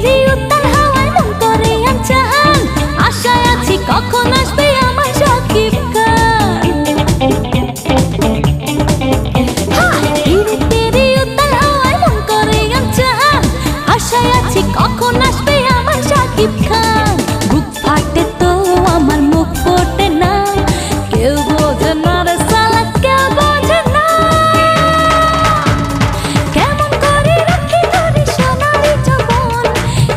তেরি উত্তাল হাওয়ায় মন করে আনচান, আশায় আছি কখন আসবে আমার শাকিব খান। তেরি তেরি উত্তাল হাওয়ায় মন করে আনচান, আশায় আছি কখন আসবে আমার শাকিব খান। বুক ফাটে তো আমার মুখ ফোটে না, কেউ বোঝে না রে সালা কেউ বোঝে না। কেমন করে রাখি তোরে সোনারি যৌবন,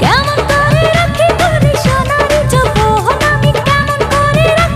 কেমন করে রাখি তোরে সোনারি যৌবন, আমি কেমন করে রাখি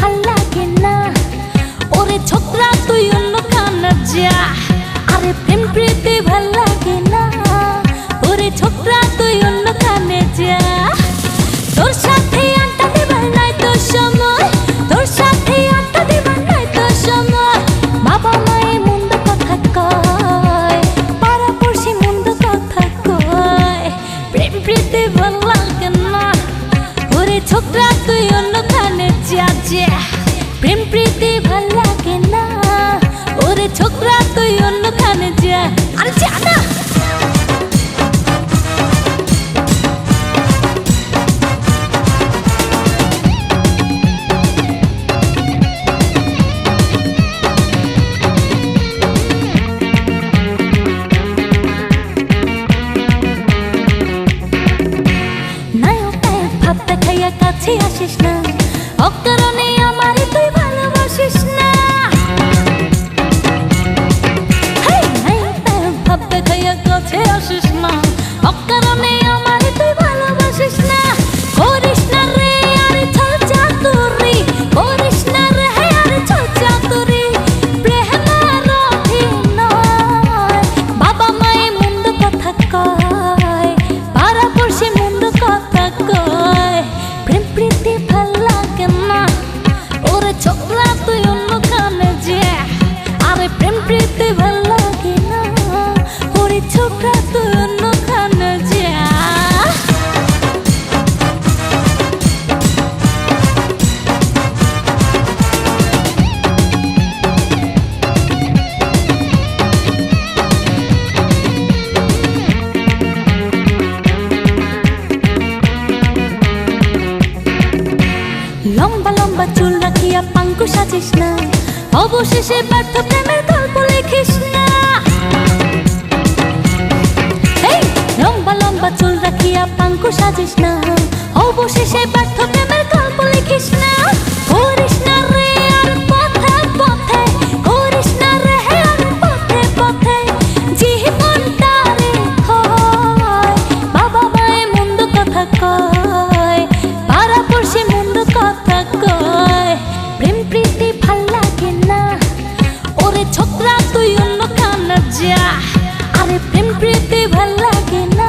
ভাল লাগে না, ওরে ছোকরা তুই অন্য কানে যা। আরে প্রেম প্রীতি ভাল লাগে না, ওরে ছোকরা তুই অন্য কানে যা। তোর সাথে আড্ডা দিবার নাই তো সময়, তোর সাথে আড্ডা দিবার নাই তো সময়। বাবা মায়ে মন্দ কথা কয়, পাড়া পড়শি মন্দ কথা কয়, প্রেম প্রীতি ভাল লাগে না, ওরে ছোকরা তুই অন্য কানে যা যা। প্রেম প্রীতি ভাল লাগে না, ওরে ছোকরা তুই অন্য কানে যা। আরে যা না। কাছে আসিস না, অকারণে আমারে তুই ভালোবাসিস না। ভাবতে খাইয়া কাছে আসিস না, অকারণে আমারে তুই ভালোবাসিস না। করিস না রে আরে ছল চাতুরি, করিস না রে আরে ছল চাতুরি। প্রেমের অভিনয়, বাবা মায়ে মন্দ কথা কয়, পাড়া পড়শি মন্দ কথা কয়, প্রেম প্রীতি ভাল লাগে না, ওরে ছোকরা তুই অন্য কানে যা। আরে প্রেম প্রীতি ভাল লাগে না, ওরে ছোকরা তুই অন্য কানে যা। লম্বা লম্বা চুল রাখিয়া পাঙ্কু সাজিস না, অবশেষে ব্যর্থ প্রেমের গল্প লিখিস না। লম্বা লম্বা চুল রাখিয়া পাঙ্কু সাজিস না, অবশেষে ব্যর্থ প্রেমের গল্প লিখিস না। করিস না রে আর পথে পথে, করিস না রে আর পথে পথে, জীবনটারে ক্ষয়, বাবা মায়ে মন্দ কথা কয়, পাড়া পড়শি মন্দ কথা কয়, প্রেম প্রীতি ভাল লাগে না, ওরে ছোকরা তুই অন্য কানে যা। আরে প্রেম প্রীতি ভাল লাগে না,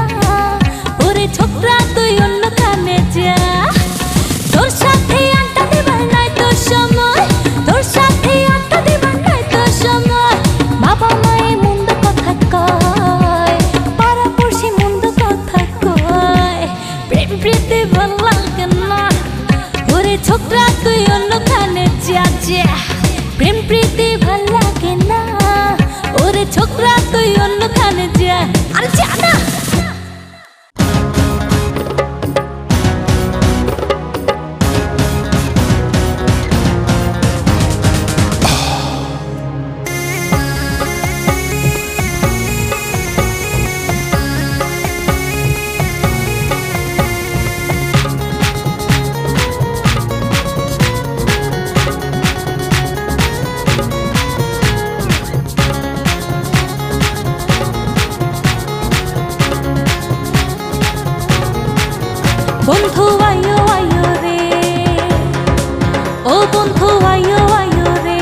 ওরে ছোকরা তুই অন্য কানে যা। তোর সাথে আড্ডা দিবার নাই তো সময়, তোর সাথে আড্ডা দিবার নাই তো সময়। বাবা মায়ে মন্দ কথা কয়, পাড়া পড়শি মন্দ কথা কয়, প্রেম প্রীতি ভাল লাগে না, ওরে ছোকরা তুই অন্য কানে যা যা। প্রেম প্রীতি ভাল লাগে না, ওরে ছোকরা তুই অন্য কানে যা। আরে যা না। বন্ধু আয়ো আয়ো রে, ও বন্ধু আয়ো আয়ো রে,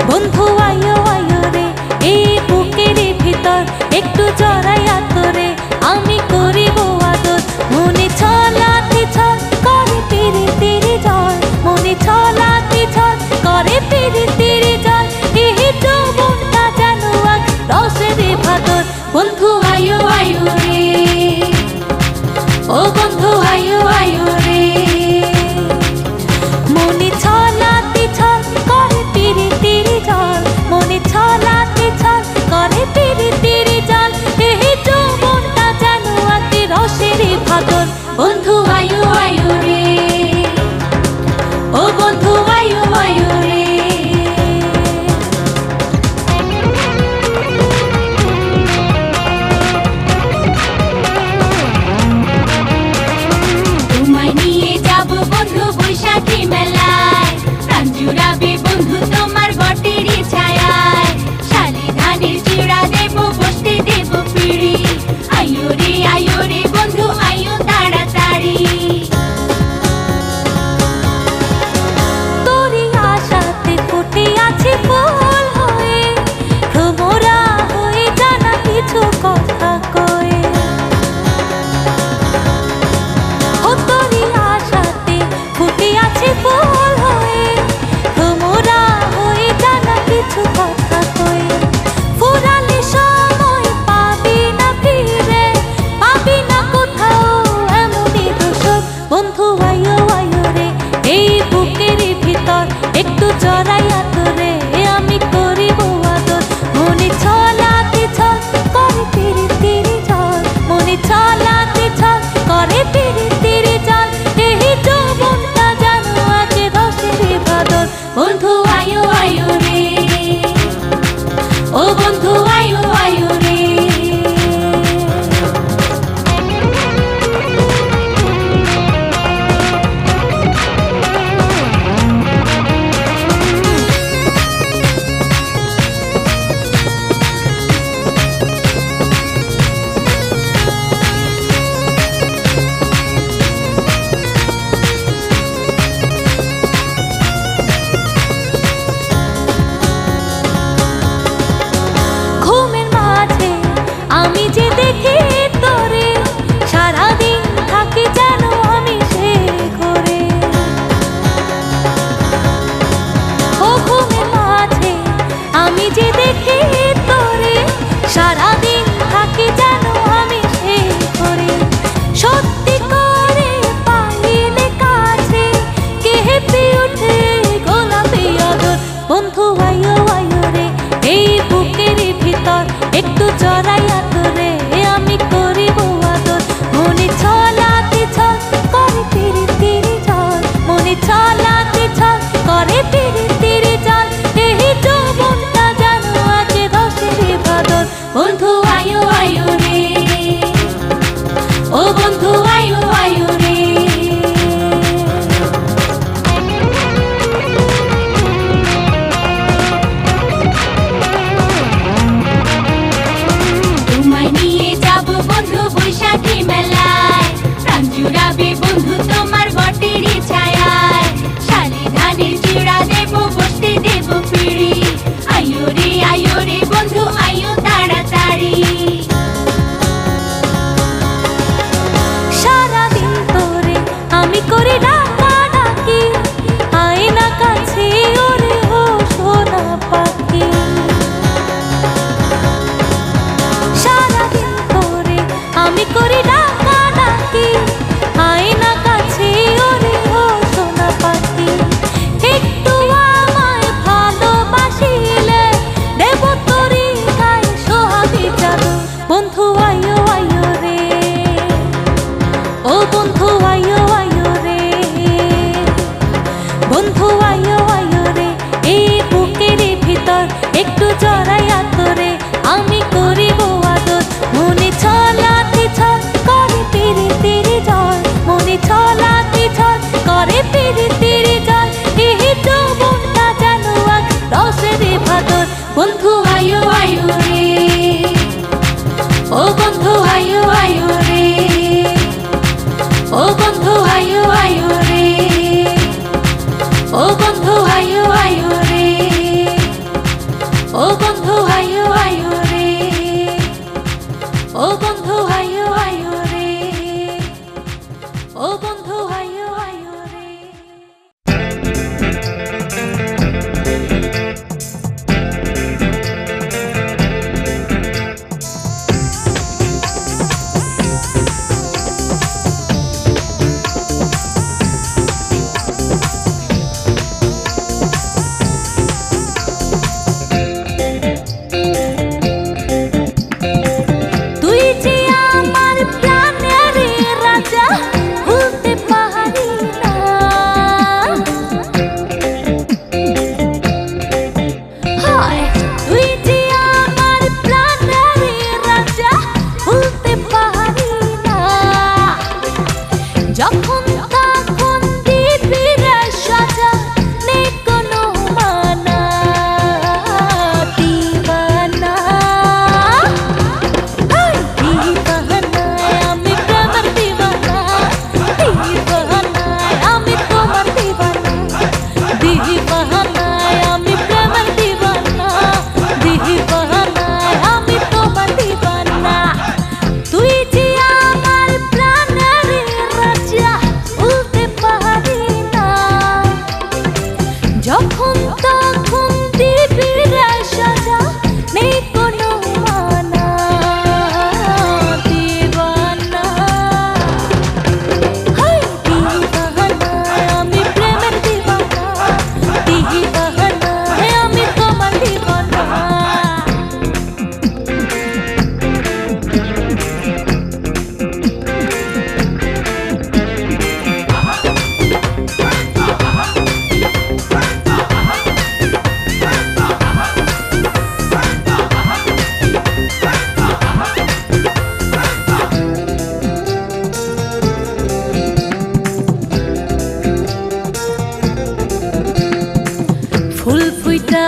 বন্ধু আয়ো আয়ো রে, এই বুকের ভিতর একটু জড়াইয়া তোরে আমি করিব আদর। মনে ছলাতে ছল করে পিরিতির জল, মনে ছলাতে ছল করে পিরিতির জল, এই যৌবনটা যেন এক রসের ভাদর। বন্ধু আয়ো আয়ো রে, ও বন্ধু আয়ো আয়ো রে,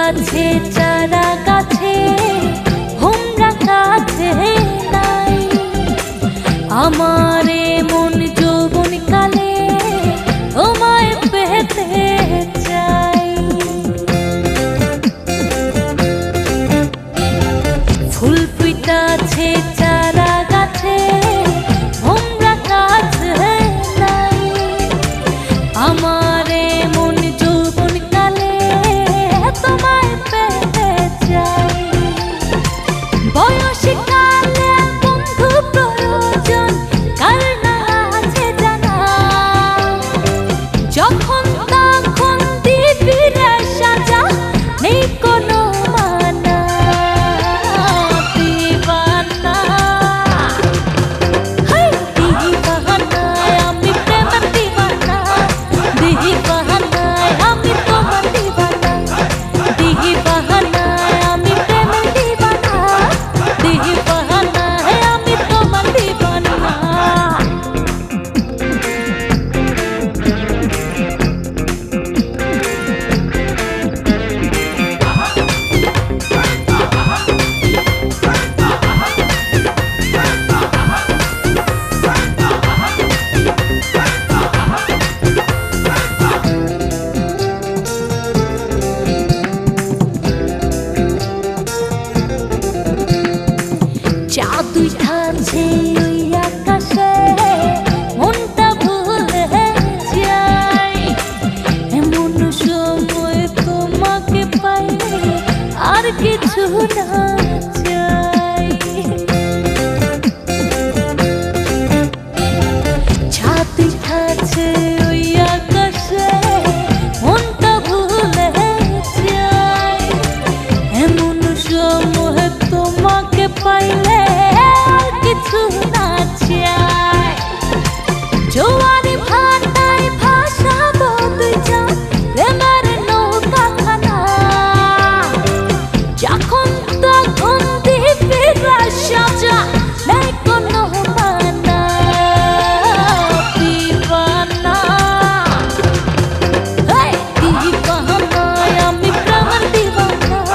আছে চারা গাছে, হোমরা কাছে নাই। আমার মন যৌবন কালে তোমায় পেতে চাই। ফুল ফুটাছে চারা গাছে, হোমরা কাছে নাই। আমার মন যৌবন কালে তোমায় পেতে চাই। বয়সী কালে বন্ধু প্রয়োজন কার না আছে জানা, যখন তখন দিবি রে সাজা, নেই কোনো মানা। দিবানা হাই দিবানায় আমি প্রেমের দিবানা, দিবানায় আমি তোমার দিবানা, দিবানায় আমি প্রেমের দিবানা, দিবানায় আমি তোমার দিবানা। চাঁদ উঠাছে ওই আকাশে, মনটা ভুলে যায়। এমন সময় তোমাকে পাইলে আর কিছু না চাই। চাঁদ উঠাছে ওই আকাশে, মনটা ভুলে যায়। এমন সময় তোমাকে পাইলে আর কিছু না চাই। জোয়ারে ভাটায় ভাসাবো দুইজন প্রেমের নৌকাখানা, যখন তখন দিবি রে সাজা, নেই কোনো মানা। দিবানা হাই দিবানায় আমি প্রেমের দিবানা,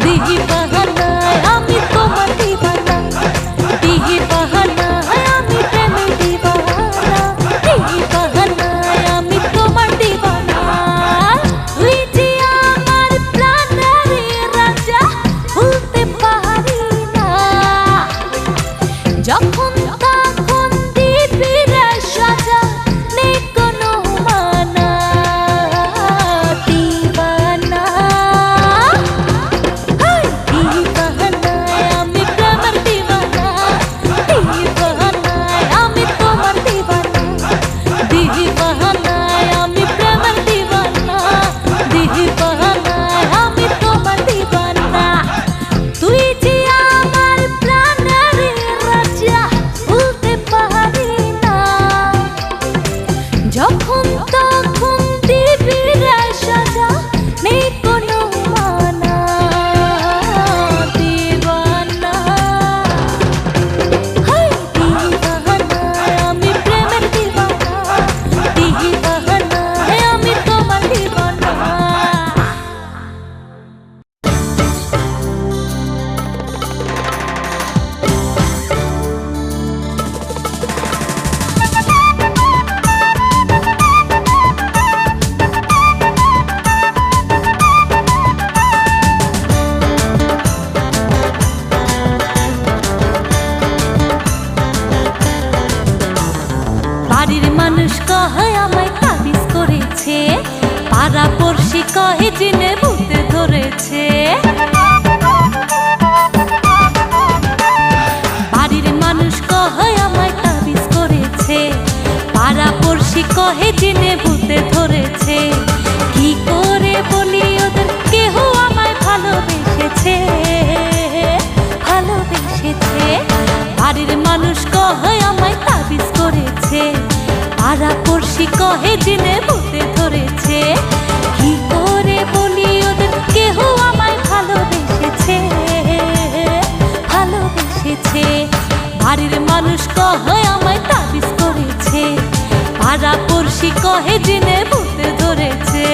দিবানায় আমি তোমার দিবানা, দিবানায় আমি প্রেমের দিবানা, দিবানায় আমি তোমার দিবানা। তুই যে আমার প্রাণের রাজা, ভুলতে পারি না, যখন তখন দিবি রে সাজা, নেই কোনো মানা। দিবানা হাই দিবানায় আমি প্রেমের দিবানা, দিবানায় আমি তোমার দিবানা, দিবানায় আমি প্রেমের দিবানা, দিবানায় আমি তোমার দিবানা। তুই যে আমার প্রাণের রাজা, ভুলতে পারি না, যখন তখন দিবি রে সাজা, নেই কোনো মানা। দিবানা হাই দিবানায় আমি প্রেমের দিবানা, দিবানায় আমি তোমার দিবানা। বাড়ির মানুষ কহে আমায় তাবিজ করেছে, পাড়া পড়শি কহে জিনে ভূতে ধরেছে। বাড়ির মানুষ কহে আমায় তাবিজ করেছে, পাড়া পড়শি কহে জিনে ভূতে ধরেছে। কি করে বলি ওদের কেহ আমায় ভালোবেসেছে, ভালোবেসেছে। বাড়ির মানুষ কহে আমায় তাবিজ করেছে, পাড়া পড়শি কহে জিনে ভূতে ধরেছে। কি করে বলি ওদের কেহ আমায় ভালোবেসেছে, ভালোবেসেছে। বাড়ির মানুষ কহে আমায় তাবিজ করেছে, পাড়া পড়শি কহে জিনে ভূতে ধরেছে।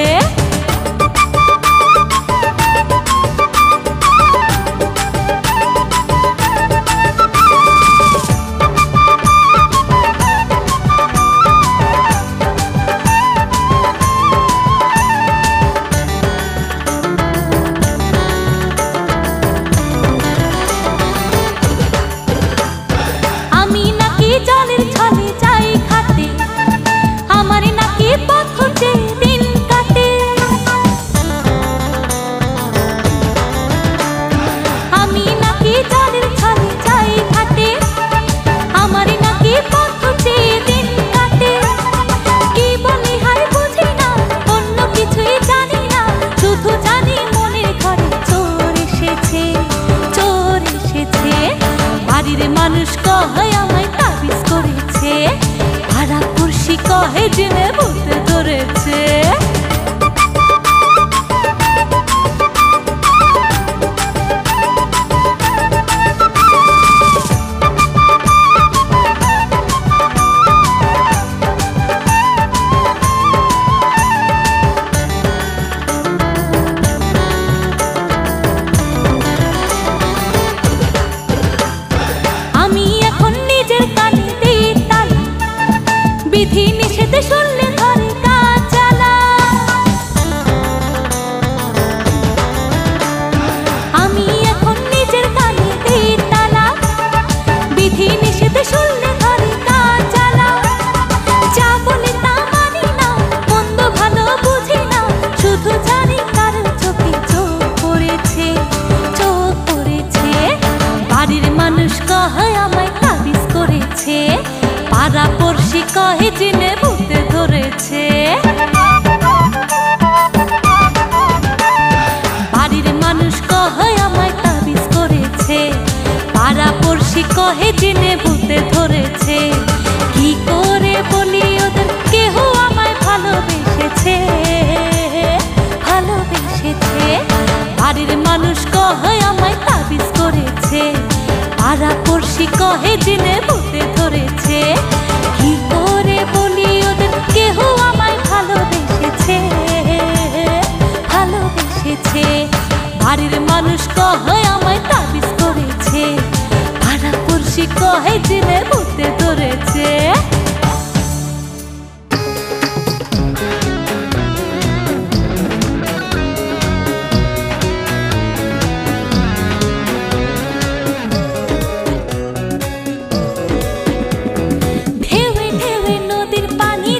কহে জিনে ভূতে ধরেছে। কি করে বলি ওদের, কেহ আমায় ভালোবেসেছে, ভালোবেসেছে। বাড়ির মানুষ কহে আমায় তাবিজ করেছে, পাড়া পড়শি কহে জিনে ভূতে ধরেছে। কি করে বলি ওদের, কেহ আমায় ভালোবেসেছে, ভালোবেসেছে। বাড়ির মানুষ কহে আমায় তাবিজ করেছে, পাড়া পড়শি কহে জিনে ভূতে ধরেছে। ঢেউে ঢেউে নদীর পানি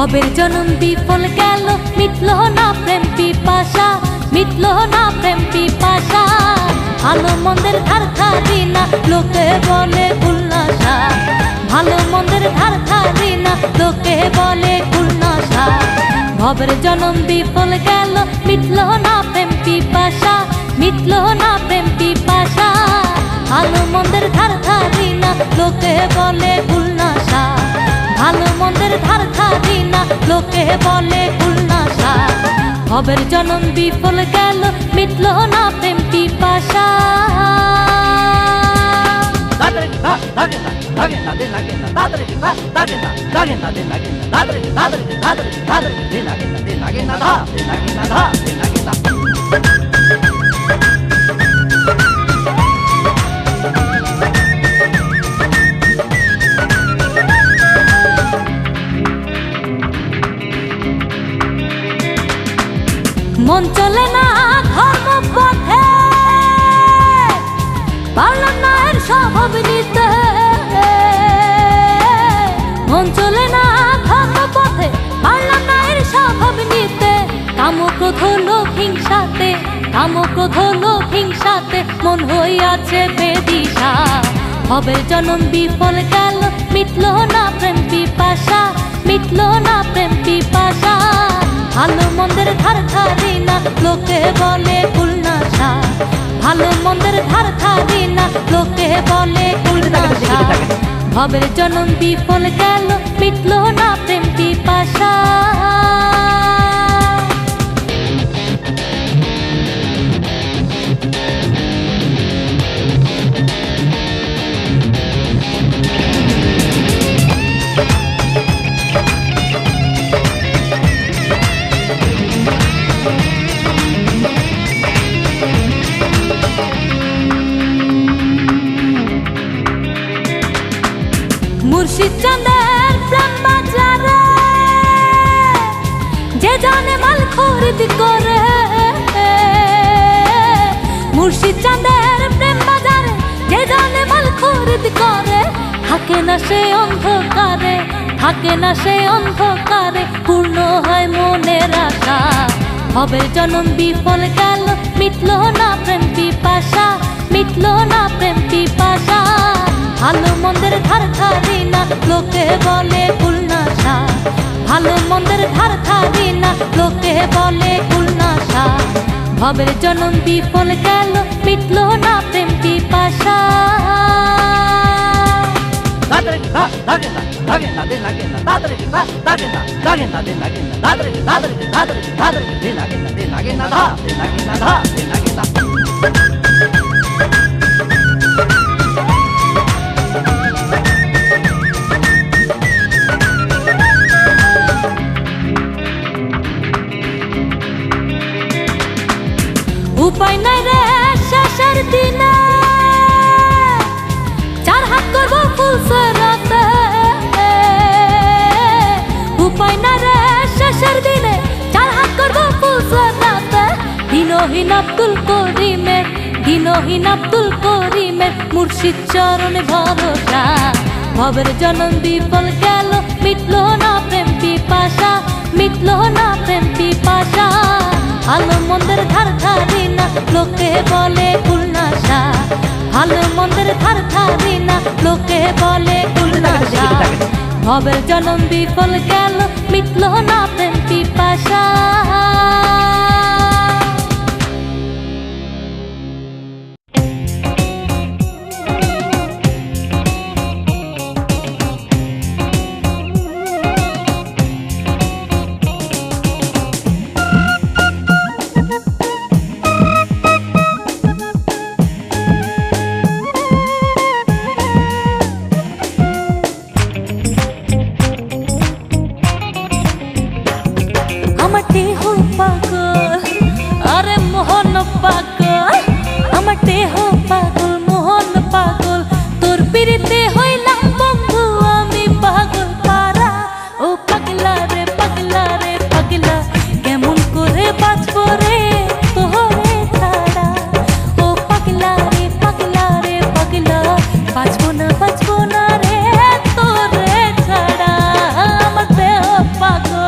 ভবের জনম বিফল গেল, মিটলো না প্রেম পিপাসা, মিটলো না প্রেম পিপাসা। ভালো মন্দের ধার ধারি না, লোকে বলে উল্লাসা, ভালো মন্দের ধার ধারি না, লোকে বলে উল্লাসা। ভবের জনম বিফল গেল, মিটলো না প্রেম পিপাসা, মিটলো না প্রেম পিপাসা। ভালো মন্দের ধার ধারি না, লোকে বলে উল্লাসা, ভালো মন্দের ধার ধারি না, লোকে বলে উল্লাসা। ভবের জনম বিফল গেল, মিটলো না প্রেম পিপাসা। মন চলে না ধর্ম পথে, পারলাম না এর স্বভাব নিতে। মন চলে না ধর্ম পথে, পারলাম না এর স্বভাব নিতে। কাম ক্রোধ লোভ হিংসাতে, কাম ক্রোধ লোভ হিংসাতে মন হইয়াছে বেদিশা। ভবের জনম বিফল গেল, মিটলো না প্রেম পিপাসা, মিটলো না প্রেম পিপাসা। ভালো মন্দের ধার ধারি না, লোকে বলে উল্লাসা, ভালো মন্দের ধার ধারি না, লোকে বলে উল্লাসা। ভবের জনম বিফল গেল, মিটলো না প্রেম পিপাসা। মুর্শিদ চাঁদের প্রেম বাজারে যে জানে মাল খরিদ করে। মুর্শিদ চাঁদের প্রেম বাজারে যে জানে মাল খরিদ করে। থাকে না সে অন্ধকারে, থাকে না সে অন্ধকারে, পূর্ণ হয় মনের আশা। ভবের জনম বিফল গেল, মিটলো না প্রেম পিপাসা, মিটলো না প্রেম পিপাসা। ভালো মন্দের ধার ধারি না, লোকে বলে উল্লাসা, ভালো মন্দের ধার ধারি না, লোকে বলে উল্লাসা। ভবের জনম বিফল গেল, মিটলো না প্রেম পিপাসা। উপায় নাই রে শেষের দিনে, চার হাত করবো ফুল সেরাতে। উপায় নাই রে শেষের দিনে, চার হাত করবো ফুল সেরাতে। দিনহীন আব্দুল করিমের, দিনহীন আব্দুল করিমের মুর্শিদ চরণে ভরসা। ভবের জনম বিফল গেল, মিটলো না প্রেম পিপাসা, মিটলো না প্রেম পিপাসা। ভালো মন্দের ধার ধারি না, লোকে বলে উল্লাসা, ভালো মন্দের ধার ধারি না, লোকে বলে উল্লাসা। ভবের জনম বিফল গেল, মিটলো না প্রেম পিপাসা। আমার দেহ পাগল, আরে মোহন পাগল, আমার দেহ পাগল, মোহন পাগল। তোর পিড়িতে হইলাম বন্ধু আমি পাগল পারা। ও পাগলা রে পাগলা রে পাগলা, কেমন করে বাঁচবো রে তোরে ছাড়া। ও পাগলা রে পাগলা রে পাগলা, বাঁচবো না রে তোরে ছাড়া। আমার দেহ পাগল,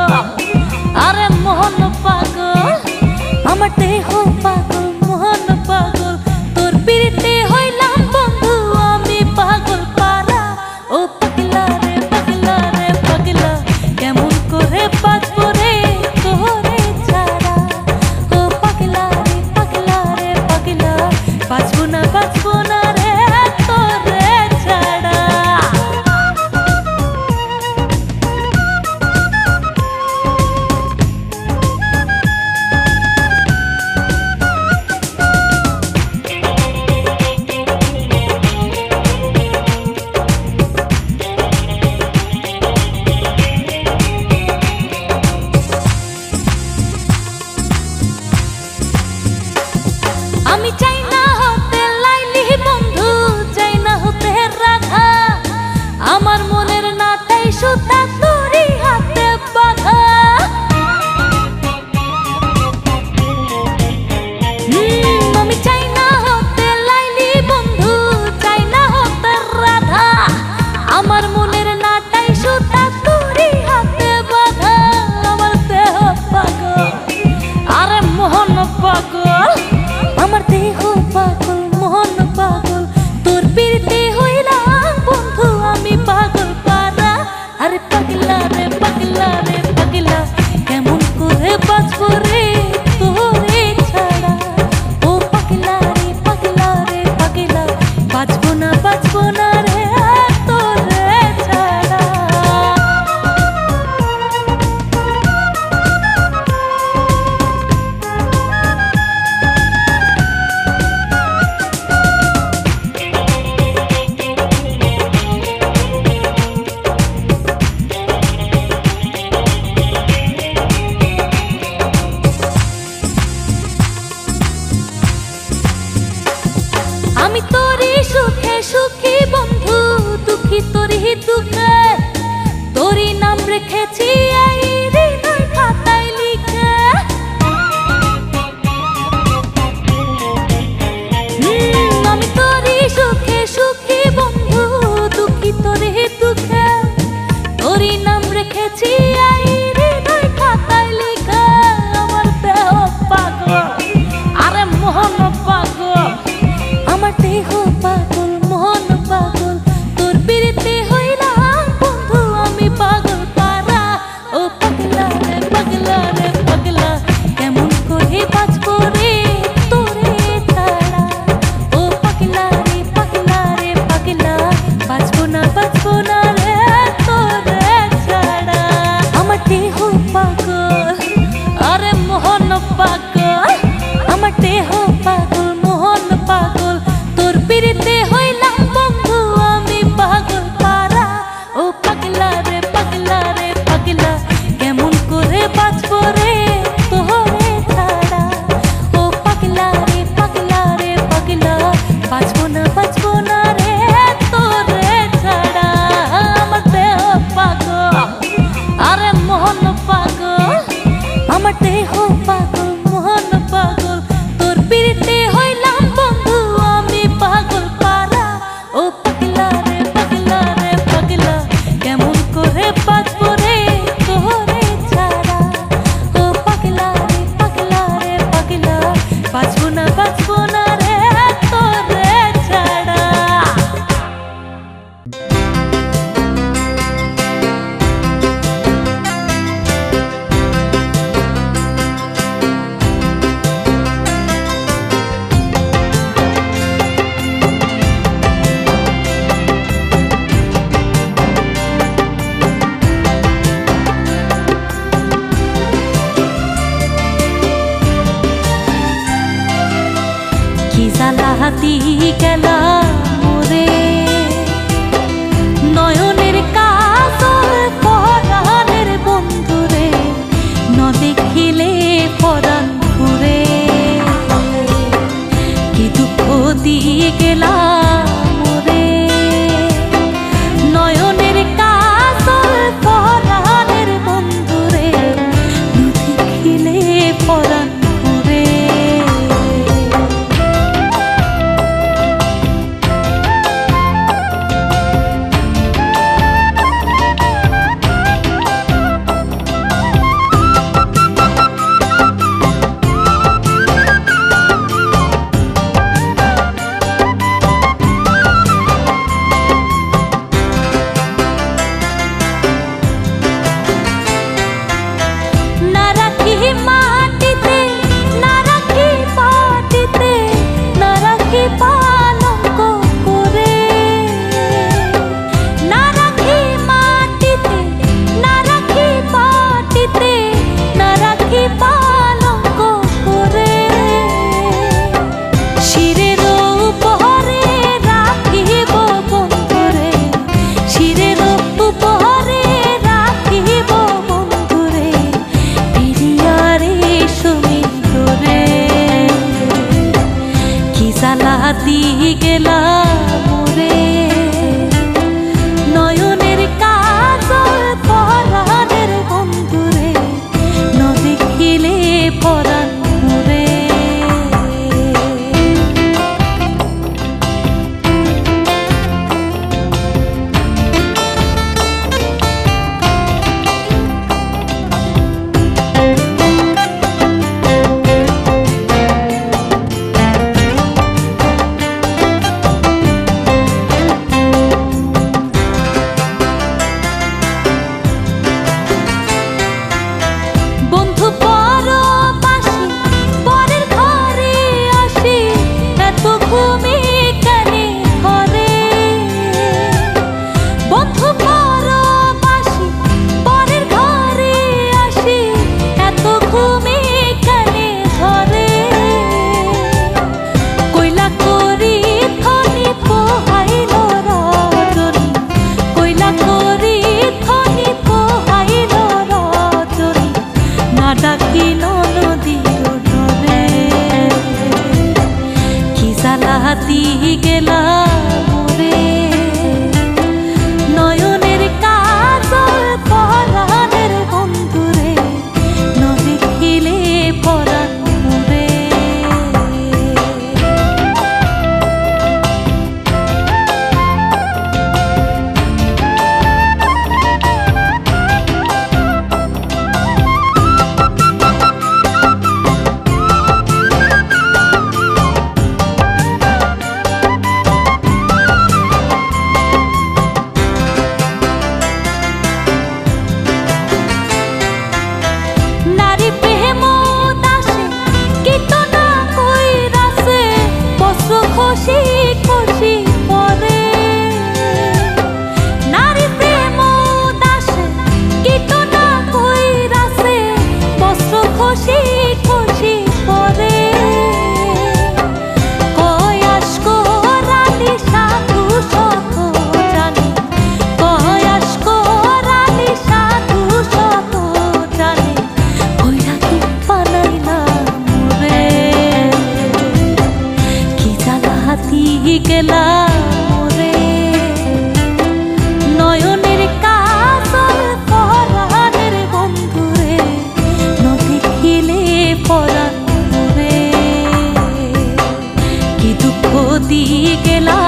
গেলাম